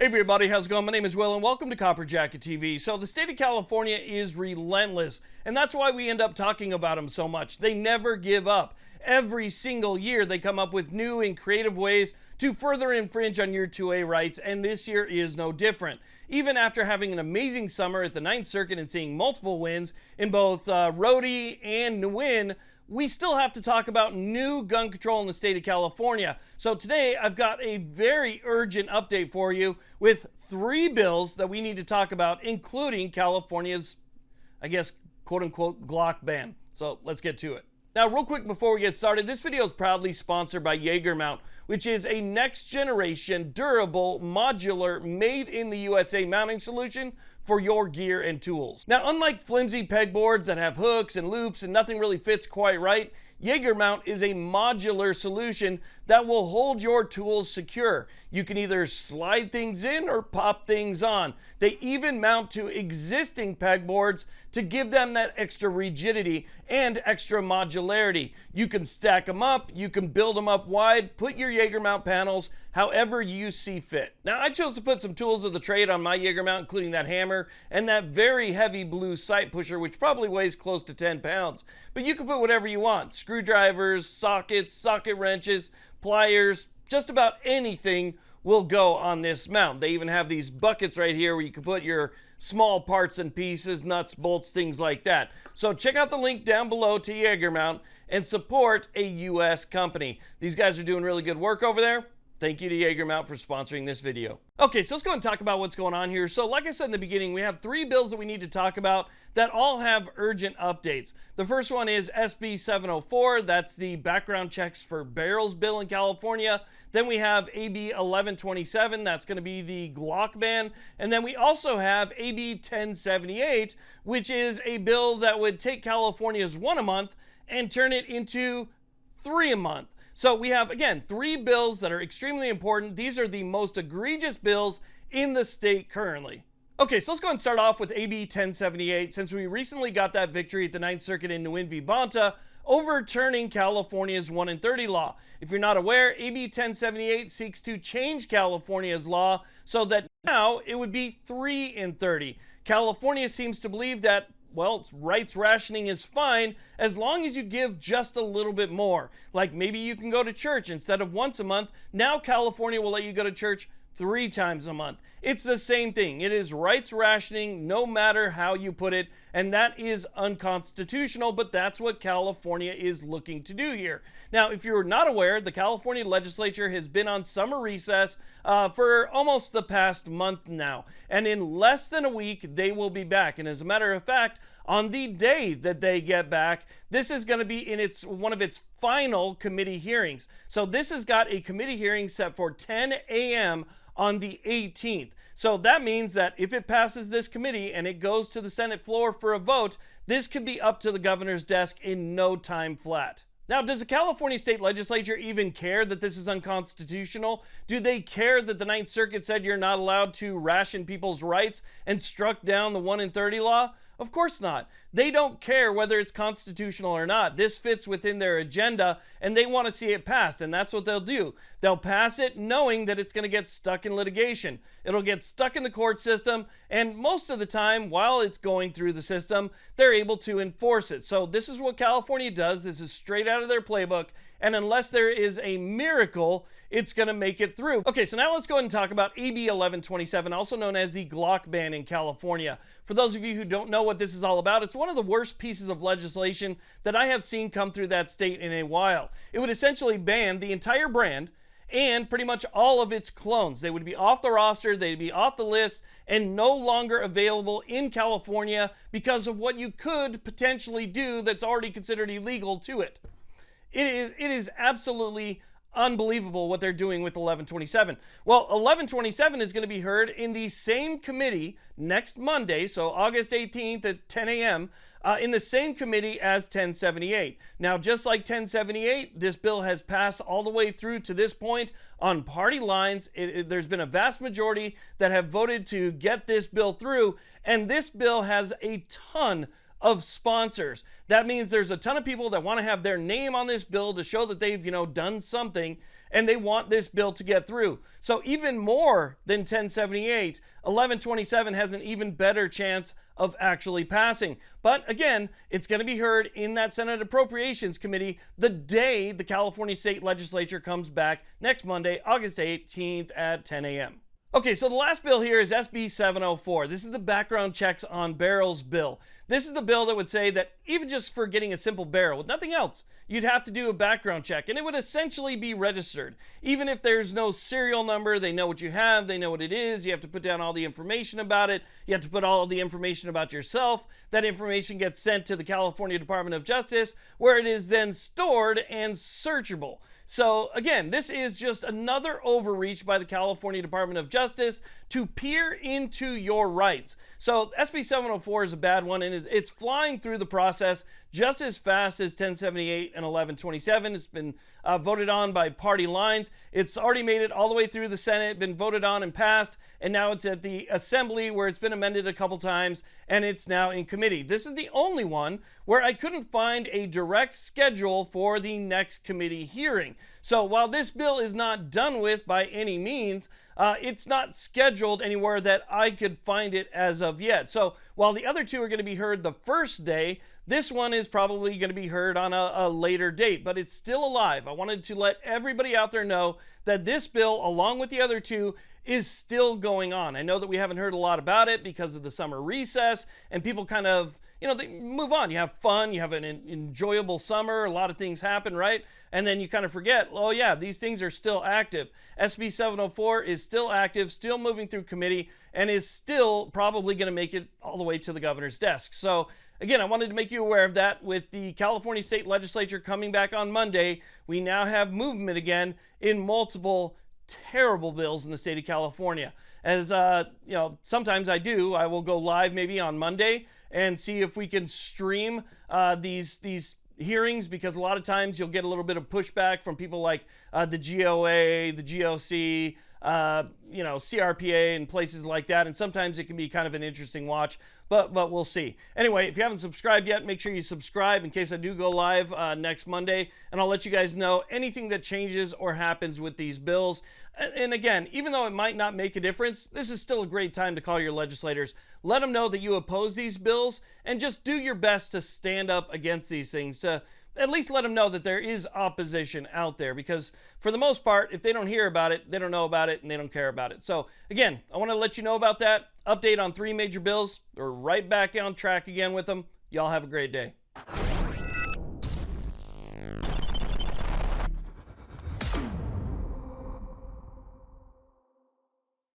Hey everybody, how's it going? My name is Will and welcome to Copper Jacket TV. So the state of California is relentless, and that's why we end up talking about them so much. They never give up. Every single year they come up with new and creative ways to further infringe on your 2A rights, and this year is no different. Even after having an amazing summer at the Ninth Circuit and seeing multiple wins in both Rhodey and Nguyen, we still have to talk about new gun control in the state of California. So today I've got a very urgent update for you with 3 bills that we need to talk about, including California's, I guess, quote unquote, Glock ban. So let's get to it. Now, real quick before we get started, this video is proudly sponsored by Jaeger Mount, which is a next generation, durable, modular, made in the USA mounting solution for your gear and tools. Now, unlike flimsy pegboards that have hooks and loops and nothing really fits quite right, Jaeger Mount is a modular solution that will hold your tools secure. You can either slide things in or pop things on. They even mount to existing pegboards to give them that extra rigidity and extra modularity. You can stack them up, you can build them up wide, put your Jaeger Mount panels however you see fit. Now, I chose to put some tools of the trade on my Jaeger Mount, including that hammer and that very heavy blue sight pusher, which probably weighs close to 10 pounds. But you can put whatever you want: screwdrivers, sockets, socket wrenches, pliers, just about anything will go on this mount. They even have these buckets right here where you can put your small parts and pieces, nuts, bolts, things like that. So check out the link down below to Jaeger Mount and support a US company. These guys are doing really good work over there. Thank you to Jaeger Mount for sponsoring this video. Okay, so let's go and talk about what's going on here. So like I said in the beginning, we have 3 bills that we need to talk about that all have urgent updates. The first one is SB704. That's the background checks for barrels bill in California. Then we have AB1027. That's going to be the Glock ban. And then we also have AB1078, which is a bill that would take California's 1 a month and turn it into 3 a month. So we have, again, 3 bills that are extremely important. These are the most egregious bills in the state currently. Okay, so let's go and start off with AB 1078, since we recently got that victory at the Ninth Circuit in Nguyen v. Bonta, overturning California's 1 in 30 law. If you're not aware, AB 1078 seeks to change California's law so that now it would be 3 in 30. California seems to believe that, well, rights rationing is fine as long as you give just a little bit more. Like maybe you can go to church instead of once a month. Now California will let you go to church 3 times a month. It's the same thing. It is rights rationing no matter how you put it, and that is unconstitutional, but that's what California is looking to do here. Now, if you're not aware, the California Legislature has been on summer recess for almost the past month now, and in less than a week they will be back. And as a matter of fact, on the day that they get back, this is going to be in one of its final committee hearings. So this has got a committee hearing set for 10 a.m. on the 18th. So that means that if it passes this committee and it goes to the Senate floor for a vote, this could be up to the governor's desk in no time flat. Now, does the California State Legislature even care that this is unconstitutional? Do they care that the Ninth Circuit said you're not allowed to ration people's rights and struck down the 1 in 30 law? Of course not. They don't care whether it's constitutional or not. This fits within their agenda and they want to see it passed, and that's what they'll do. They'll pass it knowing that it's going to get stuck in litigation. It'll get stuck in the court system, and most of the time while it's going through the system, they're able to enforce it. So this is what California does. This is straight out of their playbook, and unless there is a miracle, it's going to make it through. Okay, so now let's go ahead and talk about AB 1127, also known as the Glock ban in California. For those of you who don't know what this is all about, it's one of the worst pieces of legislation that I have seen come through that state in a while. It would essentially ban the entire brand and pretty much all of its clones. They would be off the roster, they'd be off the list, and no longer available in California because of what you could potentially do that's already considered illegal to it. It is absolutely unbelievable what they're doing with 1127. Well, 1127 is going to be heard in the same committee next Monday, so August 18th at 10 a.m., in the same committee as 1078. Now, just like 1078, this bill has passed all the way through to this point on party lines. There's been a vast majority that have voted to get this bill through, and this bill has a ton of sponsors. That means there's a ton of people that want to have their name on this bill to show that they've, done something, and they want this bill to get through. So even more than 1078, 1127 has an even better chance of actually passing. But again, it's going to be heard in that Senate Appropriations Committee the day the California State Legislature comes back next Monday, August 18th at 10 a.m. Okay, so the last bill here is SB704. This is the background checks on barrels bill. This is the bill that would say that even just for getting a simple barrel, with nothing else, you'd have to do a background check, and it would essentially be registered. Even if there's no serial number, they know what you have, they know what it is, you have to put down all the information about it, you have to put all the information about yourself. That information gets sent to the California Department of Justice, where it is then stored and searchable. So again, this is just another overreach by the California Department of Justice to peer into your rights. So SB 704 is a bad one, and it's flying through the process just as fast as 1078 and 1127. It's been voted on by party lines. It's already made it all the way through the Senate, been voted on and passed, and now it's at the Assembly where it's been amended a couple times, and it's now in committee. This is the only one where I couldn't find a direct schedule for the next committee hearing. So while this bill is not done with by any means, it's not scheduled anywhere that I could find it as of yet. So while the other two are going to be heard the first day, this one is probably going to be heard on a later date, but it's still alive. I wanted to let everybody out there know that this bill, along with the other two, is still going on. I know that we haven't heard a lot about it because of the summer recess, and people kind of, they move on. You have fun, you have an enjoyable summer, a lot of things happen, right? And then you kind of forget, oh yeah, these things are still active. SB 704 is still active, still moving through committee, and is still probably going to make it all the way to the governor's desk. So again, I wanted to make you aware of that. With the California State Legislature coming back on Monday, we now have movement again in multiple terrible bills in the state of California. As sometimes I will go live maybe on Monday and see if we can stream these hearings, because a lot of times you'll get a little bit of pushback from people like the GOA, the GOC, CRPA and places like that, and sometimes it can be kind of an interesting watch, but we'll see. Anyway, if you haven't subscribed yet, make sure you subscribe in case I do go live next Monday, and I'll let you guys know anything that changes or happens with these bills. And again, even though it might not make a difference, this is still a great time to call your legislators. Let them know that you oppose these bills, and just do your best to stand up against these things, to at least let them know that there is opposition out there, because for the most part, if they don't hear about it, they don't know about it, and they don't care about it. So again, I want to let you know about that. Update on 3 major bills. We're right back on track again with them. Y'all have a great day.